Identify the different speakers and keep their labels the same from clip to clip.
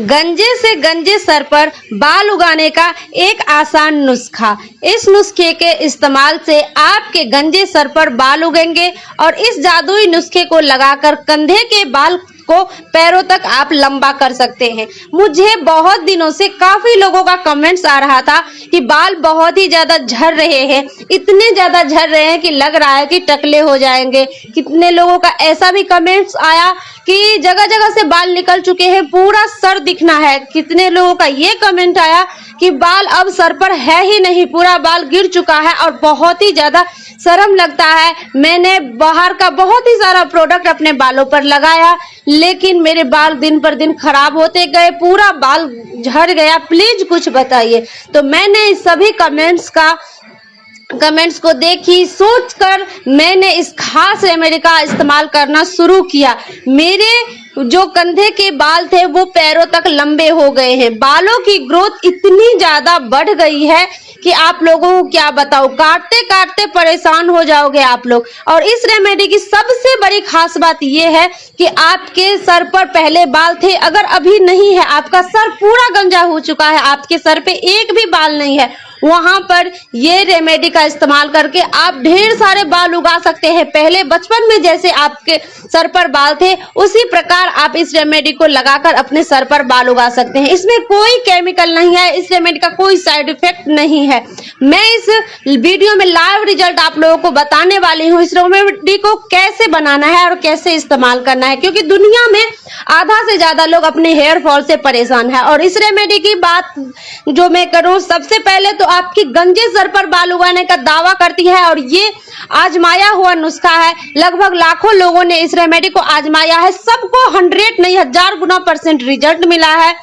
Speaker 1: गंजे से गंजे सर पर बाल उगाने का एक आसान नुस्खा। इस नुस्खे के इस्तेमाल से आपके गंजे सर पर बाल उगेंगे और इस जादुई नुस्खे को लगाकर कंधे के बाल को पैरों तक आप लंबा कर सकते हैं। मुझे बहुत दिनों से काफी लोगों का कमेंट्स आ रहा था कि बाल बहुत ही ज्यादा झड़ रहे हैं, इतने ज्यादा झड़ रहे हैं कि लग रहा है कि टकले हो जाएंगे। कितने लोगों का ऐसा भी कमेंट्स आया कि जगह जगह से बाल निकल चुके हैं, पूरा सर दिखना है। कितने लोगों का ये कमेंट आया कि बाल अब सर पर है ही नहीं, पूरा बाल गिर चुका है और बहुत ही ज्यादा शर्म लगता है। मैंने बाहर का बहुत ही सारा प्रोडक्ट अपने बालों पर लगाया, लेकिन मेरे बाल दिन पर दिन खराब होते गए, पूरा बाल झड़ गया। प्लीज कुछ बताइए। तो मैंने इस सभी कमेंट्स को देखी, सोचकर मैंने इस खास रेमेडी का इस्तेमाल करना शुरू किया। मेरे जो कंधे के बाल थे वो पैरों तक लंबे हो गए हैं। बालों की ग्रोथ इतनी ज्यादा बढ़ गई है कि आप लोगों को क्या बताऊं, काटते काटते परेशान हो जाओगे आप लोग। और इस रेमेडी की सबसे बड़ी खास बात यह है कि आपके सर पर पहले बाल थे, अगर अभी नहीं है, आपका सर पूरा गंजा हो चुका है, आपके सर पे एक भी बाल नहीं है, वहां पर ये रेमेडी का इस्तेमाल करके आप ढेर सारे बाल उगा सकते हैं। पहले बचपन में जैसे आपके सर पर बाल थे, उसी प्रकार आप इस रेमेडी को लगाकर अपने सर पर बाल उगा सकते हैं। इसमें कोई केमिकल नहीं है, इस रेमेडी का कोई साइड इफेक्ट नहीं है। मैं इस वीडियो में लाइव रिजल्ट आप लोगों को बताने वाली हूँ, इस रेमेडी को कैसे बनाना है और कैसे इस्तेमाल करना है, क्योंकि दुनिया में आधा से ज्यादा लोग अपने हेयर फॉल से परेशान है। और इस रेमेडी की बात जो मैं करूं, सबसे पहले तो आपकी गंजे सर पर बाल उगाने का दावा करती है और ये आजमाया हुआ नुस्खा है। लगभग लाखों लोगों ने इस रेमेडी को आजमाया है, सबको 100 नहीं 1000 गुना % रिजल्ट मिला है।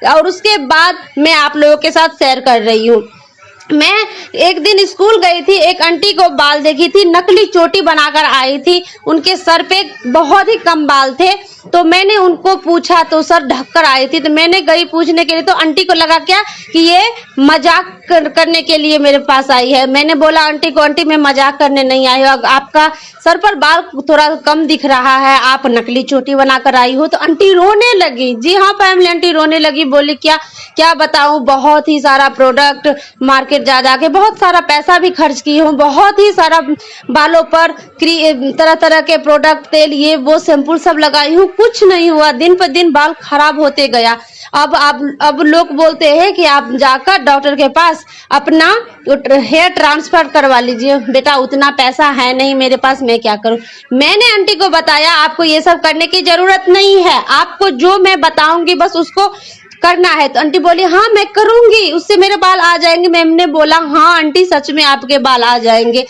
Speaker 1: और उसके बाद मैं आप लोगों के साथ शेयर कर रही हूँ। मैं एक दिन स्कूल गई थी, एक आंटी को बाल देखी थी, नकली चोटी बनाकर आई थी, उनके सर पे बहुत ही कम बाल थे। तो मैंने उनको पूछा तो सर ढककर आई थी, तो मैंने गई पूछने के लिए, तो आंटी को लगा क्या कि ये मजाक करने के लिए मेरे पास आई है। मैंने बोला आंटी को, आंटी मैं मजाक करने नहीं आई हूँ, आपका सर पर बाल थोड़ा कम दिख रहा है, आप नकली चोटी बनाकर आई हो। तो आंटी रोने लगी। जी हाँ फैमिली, आंटी रोने लगी, बोली क्या क्या बताऊं, बहुत ही सारा प्रोडक्ट मार्केट जा जाके बहुत सारा पैसा भी खर्च की हूँ, बहुत ही सारा बालों पर तरह तरह के प्रोडक्ट, तेल, ये वो शैम्पू सब लगाई हूँ, कुछ नहीं हुआ। दिन पर दिन बाल खराब होते गया। अब लोग बोलते हैं कि आप जाकर डॉक्टर के पास अपना हेयर ट्रांसफर करवा लीजिए। बेटा उतना पैसा है नहीं मेरे पास, मैं क्या करूं। मैंने आंटी को बताया आपको ये सब करने की जरूरत नहीं है, आपको जो मैं बताऊंगी बस उसको करना है। तो आंटी बोली हाँ मैं करूंगी, उससे मेरे बाल आ जाएंगे। मैंने बोला हाँ आंटी सच में आपके बाल आ जाएंगे।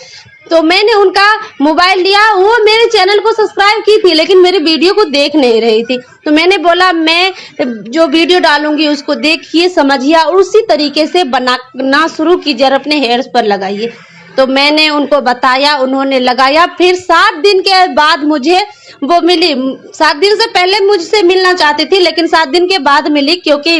Speaker 1: तो मैंने उनका मोबाइल लिया, वो मेरे चैनल को सब्सक्राइब की थी लेकिन मेरे वीडियो को देख नहीं रही थी। तो मैंने बोला मैं जो वीडियो डालूंगी उसको देखिए, समझिए और उसी तरीके से बनाना शुरू कीजिए और अपने हेयर्स पर लगाइए। तो मैंने उनको बताया, उन्होंने लगाया। फिर 7 दिन के बाद मुझे वो मिली। 7 दिन से पहले मुझसे मिलना चाहती थी लेकिन 7 दिन के बाद मिली, क्योंकि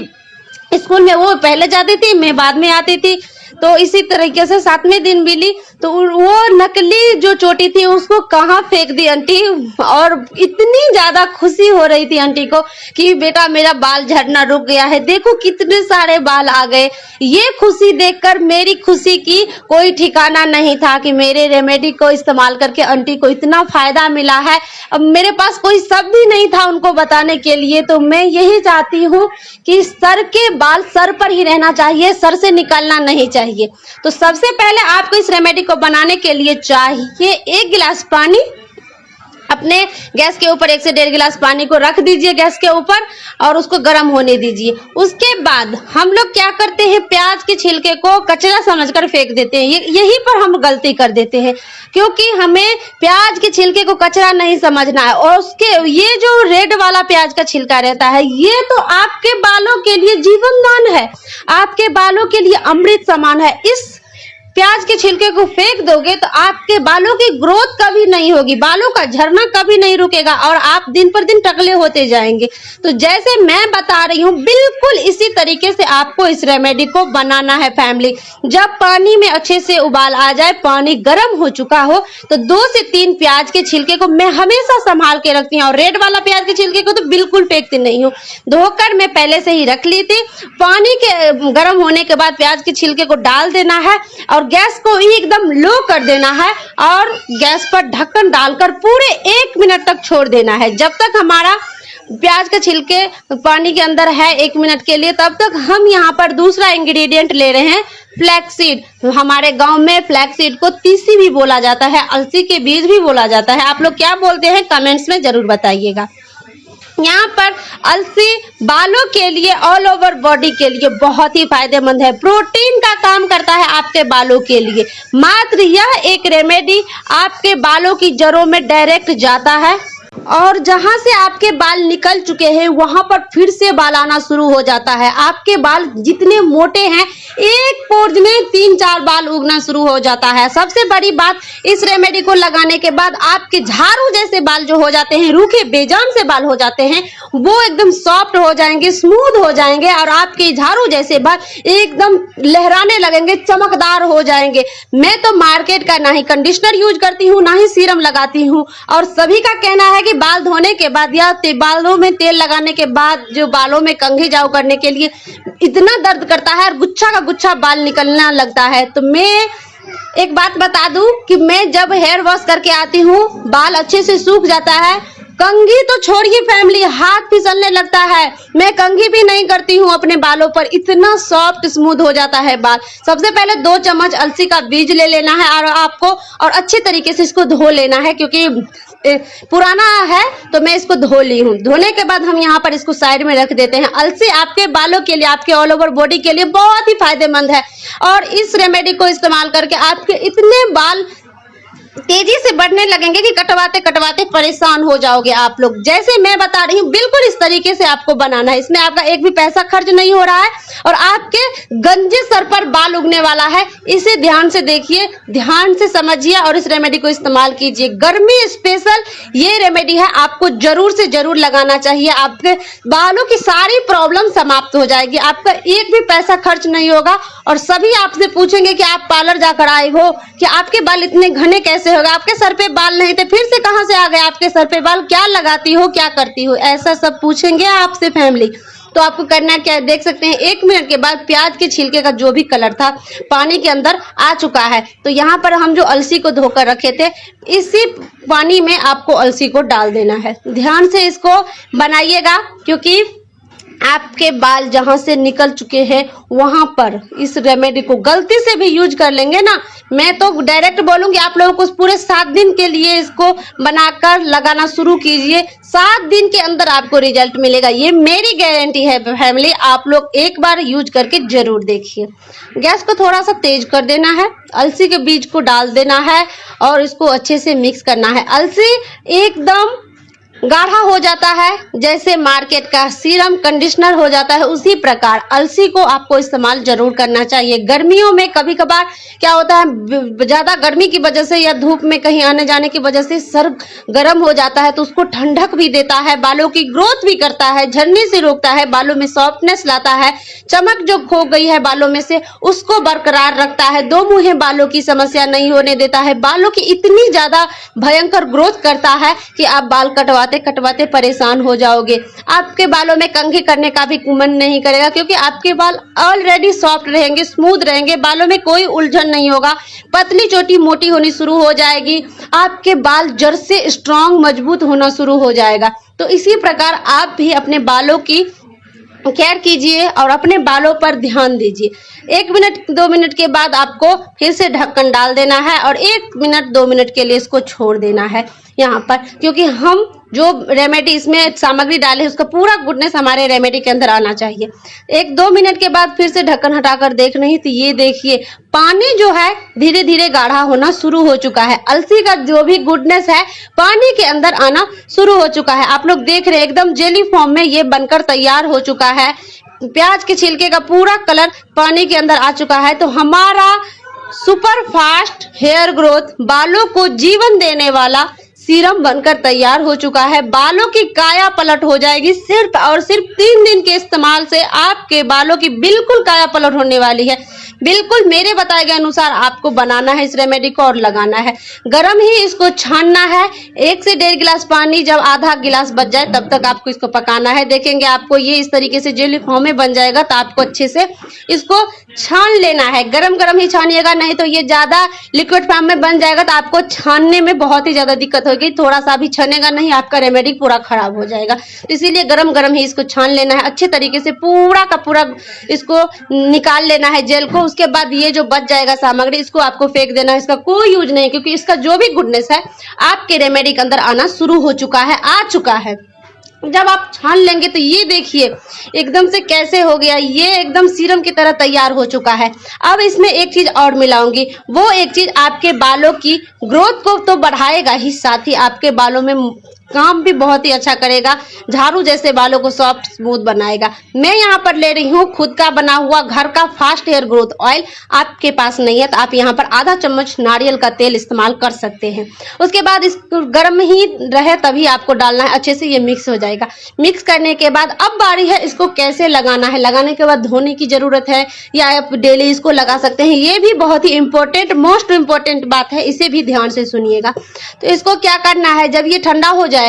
Speaker 1: स्कूल में वो पहले जाती थी, मैं बाद में आती थी। तो इसी तरीके से 7वें दिन मिली। तो वो नकली जो चोटी थी उसको कहाँ फेंक दी आंटी, और इतनी ज्यादा खुशी हो रही थी आंटी को कि बेटा मेरा बाल झड़ना रुक गया है, देखो कितने सारे बाल आ गए। ये खुशी देखकर मेरी खुशी की कोई ठिकाना नहीं था कि मेरे रेमेडी को इस्तेमाल करके आंटी को इतना फायदा मिला है। अब मेरे पास कोई शब्द ही नहीं था उनको बताने के लिए। तो मैं यही चाहती हूँ कि सर के बाल सर पर ही रहना चाहिए, सर से निकालना नहीं चाहिए। तो सबसे पहले आपको इस रेमेडी को बनाने के लिए चाहिए 1 गिलास पानी। अपने गैस के ऊपर 1 से 1.5 गिलास पानी को रख दीजिए गैस के ऊपर और उसको गर्म होने दीजिए। उसके बाद हम लोग क्या करते हैं, प्याज के छिलके को कचरा समझकर फेंक देते हैं। यही पर हम गलती कर देते हैं, क्योंकि हमें प्याज के छिलके को कचरा नहीं समझना है। और उसके ये जो रेड वाला प्याज का छिलका रहता है, ये तो आपके बालों के लिए जीवन दान है, आपके बालों के लिए अमृत समान है। इस प्याज के छिलके को फेंक दोगे तो आपके बालों की ग्रोथ कभी नहीं होगी, बालों का झड़ना कभी नहीं रुकेगा और आप दिन पर दिन टकले होते जाएंगे। तो जैसे मैं बता रही हूँ बिल्कुल इसी तरीके से आपको इस रेमेडी को बनाना है फैमिली। जब पानी में अच्छे से उबाल आ जाए, पानी गर्म हो चुका हो, तो 2 से 3 प्याज के छिलके को मैं हमेशा संभाल के रखती हूँ और रेड वाला प्याज के छिलके को तो बिल्कुल फेंकती नहीं हूँ, धोकर मैं पहले से ही रख ली थी। पानी के गर्म होने के बाद प्याज के छिलके को डाल देना है और गैस को एकदम लो कर देना है और गैस पर ढक्कन डालकर पूरे 1 मिनट तक छोड़ देना है। जब तक हमारा प्याज का छिलके पानी के अंदर है 1 मिनट के लिए, तब तक हम यहाँ पर दूसरा इंग्रेडिएंट ले रहे हैं फ्लैक्सीड। हमारे गांव में फ्लैक्सीड को तीसी भी बोला जाता है, अलसी के बीज भी बोला जाता है। आप लोग क्या बोलते हैं कमेंट्स में जरूर बताइएगा। यहाँ पर अलसी बालों के लिए, ऑल ओवर बॉडी के लिए बहुत ही फायदेमंद है, प्रोटीन का काम करता है आपके बालों के लिए। मात्र यह एक रेमेडी आपके बालों की जड़ों में डायरेक्ट जाता है और जहां से आपके बाल निकल चुके हैं वहां पर फिर से बाल आना शुरू हो जाता है। आपके बाल जितने मोटे हैं, एक पोर्ज में 3-4 बाल उगना शुरू हो जाता है। सबसे बड़ी बात, इस रेमेडी को लगाने के बाद आपके झाड़ू जैसे बाल जो हो जाते हैं, रूखे बेजान से बाल हो जाते हैं, वो एकदम सॉफ्ट हो जाएंगे, स्मूथ हो जाएंगे और आपके झाड़ू जैसे बाल एकदम लहराने लगेंगे, चमकदार हो जाएंगे। मैं तो मार्केट का ना ही कंडीशनर यूज करती हूँ, ना ही सीरम लगाती हूँ और सभी का कहना है कि बाल धोने के बाद या बालों में तेल लगाने के बाद जो बालों में कंघी जाओ करने के लिए इतना दर्द करता है और गुच्छा का गुच्छा बाल निकलना लगता है। तो मैं एक बात बता दूं कि मैं जब हेयर वॉश करके आती हूँ, बाल अच्छे से सूख जाता है, कंघी तो छोड़िए फैमिली, हाथ फिसलने लगता है। मैं कंघी भी नहीं करती हूँ अपने बालों पर, इतना सॉफ्ट स्मूथ हो जाता है बाल। सबसे पहले 2 चम्मच अलसी का बीज ले लेना है और आपको और अच्छे तरीके से इसको धो लेना है, क्योंकि पुराना है तो मैं इसको धो ली हूँ। धोने के बाद हम यहाँ पर इसको साइड में रख देते हैं। अलसी आपके बालों के लिए, आपके ऑल ओवर बॉडी के लिए बहुत ही फायदेमंद है और इस रेमेडी को इस्तेमाल करके आपके इतने बाल तेजी से बढ़ने लगेंगे कि कटवाते कटवाते परेशान हो जाओगे आप लोग। जैसे मैं बता रही हूँ बिल्कुल इस तरीके से आपको बनाना है। इसमें आपका एक भी पैसा खर्च नहीं हो रहा है और आपके गंजे सर पर बाल उगने वाला है। इसे ध्यान से देखिए, ध्यान से समझिए और इस रेमेडी को इस्तेमाल कीजिए। गर्मी स्पेशल ये रेमेडी है, आपको जरूर से जरूर लगाना चाहिए। आपके बालों की सारी प्रॉब्लम समाप्त हो जाएगी, आपका एक भी पैसा खर्च नहीं होगा। और सभी आपसे पूछेंगे कि आप पार्लर जाकर आए हो, कि आपके बाल इतने घने कैसे होगा, आपके सर पे बाल नहीं थे, फिर से कहां से आ गए आपके सर पे बाल, क्या लगाती हो, क्या करती हो, ऐसा सब पूछेंगे आपसे फैमिली। तो आपको करना क्या है, देख सकते हैं 1 मिनट के बाद प्याज के छिलके का जो भी कलर था पानी के अंदर आ चुका है। तो यहाँ पर हम जो अलसी को धोकर रखे थे, इसी पानी में आपको अलसी को डाल देना है। ध्यान से इसको बनाइएगा, क्योंकि आपके बाल जहां से निकल चुके हैं वहां पर इस रेमेडी को गलती से भी यूज कर लेंगे ना, मैं तो डायरेक्ट बोलूंगी आप लोगों को पूरे 7 दिन के लिए इसको बनाकर लगाना शुरू कीजिए। 7 दिन के अंदर आपको रिजल्ट मिलेगा, ये मेरी गारंटी है फैमिली। आप लोग एक बार यूज करके जरूर देखिए। गैस को थोड़ा सा तेज कर देना है, अलसी के बीज को डाल देना है और इसको अच्छे से मिक्स करना है। अलसी एकदम गाढ़ा हो जाता है, जैसे मार्केट का सीरम कंडीशनर हो जाता है, उसी प्रकार अलसी को आपको इस्तेमाल जरूर करना चाहिए। गर्मियों में कभी कभार क्या होता है, ज्यादा गर्मी की वजह से या धूप में कहीं आने जाने की वजह से सर गर्म हो जाता है, तो उसको ठंडक भी देता है, बालों की ग्रोथ भी करता है, झड़ने से रोकता है, बालों में सॉफ्टनेस लाता है, चमक जो खो गई है बालों में से उसको बरकरार रखता है, 2 मुहे बालों की समस्या नहीं होने देता है, बालों की इतनी ज्यादा भयंकर ग्रोथ करता है कि आप बाल कटवाते कटवाते परेशान हो जाओगे। आपके बालों में कंघी करने का भी मन नहीं करेगा, क्योंकि आपके बाल ऑलरेडी सॉफ्ट रहेंगे, स्मूथ रहेंगे, बालों में कोई उलझन नहीं होगा, पतली चोटी मोटी होनी शुरू हो जाएगी, आपके बाल जड़ से स्ट्रांग मजबूत होना शुरू हो जाएगा। तो इसी प्रकार आप भी अपने बालों की केयर कीजिए और अपने बालों पर ध्यान दीजिए। 1 मिनट 2 मिनट के बाद आपको फिर से ढक्कन डाल देना है और 1 मिनट 2 मिनट के लिए इसको छोड़ देना है यहाँ पर, क्योंकि हम जो रेमेडी इसमें सामग्री डाले उसका पूरा गुडनेस हमारे रेमेडी के अंदर आना चाहिए। 1-2 मिनट के बाद फिर से ढक्कन हटाकर देख रही तो ये देखिए पानी जो है धीरे धीरे गाढ़ा होना शुरू हो चुका है। अलसी का जो भी गुडनेस है पानी के अंदर आना शुरू हो चुका है। आप लोग देख रहे हैं एकदम जेली फॉर्म में ये बनकर तैयार हो चुका है। प्याज के छिलके का पूरा कलर पानी के अंदर आ चुका है। तो हमारा सुपर फास्ट हेयर ग्रोथ बालों को जीवन देने वाला सीरम बनकर तैयार हो चुका है। बालों की काया पलट हो जाएगी। सिर्फ और सिर्फ 3 दिन के इस्तेमाल से आपके बालों की बिल्कुल काया पलट होने वाली है। बिल्कुल मेरे बताए गए अनुसार आपको बनाना है इस रेमेडी को और लगाना है। गरम ही इसको छानना है। 1 से 1.5 गिलास पानी, जब आधा गिलास बच जाए तब तक आपको इसको पकाना है। देखेंगे आपको ये इस तरीके से जेली फॉर्म में बन जाएगा। तो आपको अच्छे से इसको छान लेना है। गरम गरम ही छानिएगा, नहीं तो ये ज्यादा लिक्विड फॉर्म में बन जाएगा तो आपको छानने में बहुत ही ज्यादा दिक्कत होगी। थोड़ा सा भी छनेगा नहीं, आपका रेमेडी पूरा खराब हो जाएगा। तो इसीलिए गरम गरम ही इसको छान लेना है। अच्छे तरीके से पूरा का पूरा इसको निकाल लेना है जेल को। उसके बाद ये जो बच जाएगा सामग्री, इसको आपको फेंक देना है। इसका कोई यूज नहीं, क्योंकि इसका जो भी गुडनेस है आपके रेमेडी के अंदर आना शुरू हो चुका है, आ चुका है। जब आप छान लेंगे तो ये देखिए एकदम से कैसे हो गया, ये एकदम सीरम की तरह तैयार हो चुका है। अब इसमें एक चीज और मिलाऊंगी। वो एक चीज आपके बालों की ग्रोथ को तो बढ़ाएगा ही, साथ ही आपके बालों में काम भी बहुत ही अच्छा करेगा। झाड़ू जैसे बालों को सॉफ्ट स्मूथ बनाएगा। मैं यहाँ पर ले रही हूँ खुद का बना हुआ घर का फास्ट हेयर ग्रोथ ऑयल। आपके पास नहीं है तो आप यहाँ पर आधा चम्मच नारियल का तेल इस्तेमाल कर सकते हैं। उसके बाद इसको गर्म ही रहे तभी आपको डालना है। अच्छे से ये मिक्स हो जाएगा। मिक्स करने के बाद अब बारी है इसको कैसे लगाना है। लगाने के बाद धोने की जरूरत है या आप डेली इसको लगा सकते हैं। ये भी बहुत ही इंपॉर्टेंट, मोस्ट इंपॉर्टेंट बात है, इसे भी ध्यान से सुनिएगा। तो इसको क्या करना है, जब ये ठंडा हो जाएगा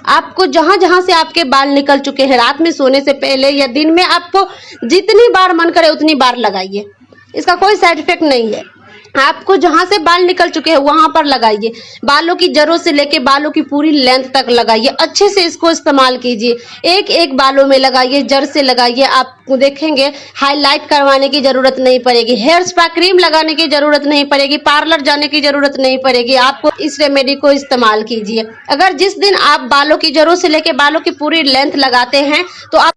Speaker 1: आपको जहां जहां से आपके बाल निकल चुके हैं, रात में सोने से पहले या दिन में आपको जितनी बार मन करे उतनी बार लगाइए। इसका कोई साइड इफेक्ट नहीं है। आपको जहां से बाल निकल चुके हैं वहां पर लगाइए। बालों की जड़ों से लेके बालों की पूरी लेंथ तक लगाइए। अच्छे से इसको इस्तेमाल कीजिए। एक एक बालों में लगाइए, जड़ से लगाइए। आपको देखेंगे हाईलाइट करवाने की जरूरत नहीं पड़ेगी, हेयर स्पा क्रीम लगाने की जरूरत नहीं पड़ेगी, पार्लर जाने की जरूरत नहीं पड़ेगी। आपको इस रेमेडी को इस्तेमाल कीजिए। अगर जिस दिन आप बालों की जड़ों से लेके बालों की पूरी लेंथ लगाते हैं तो आप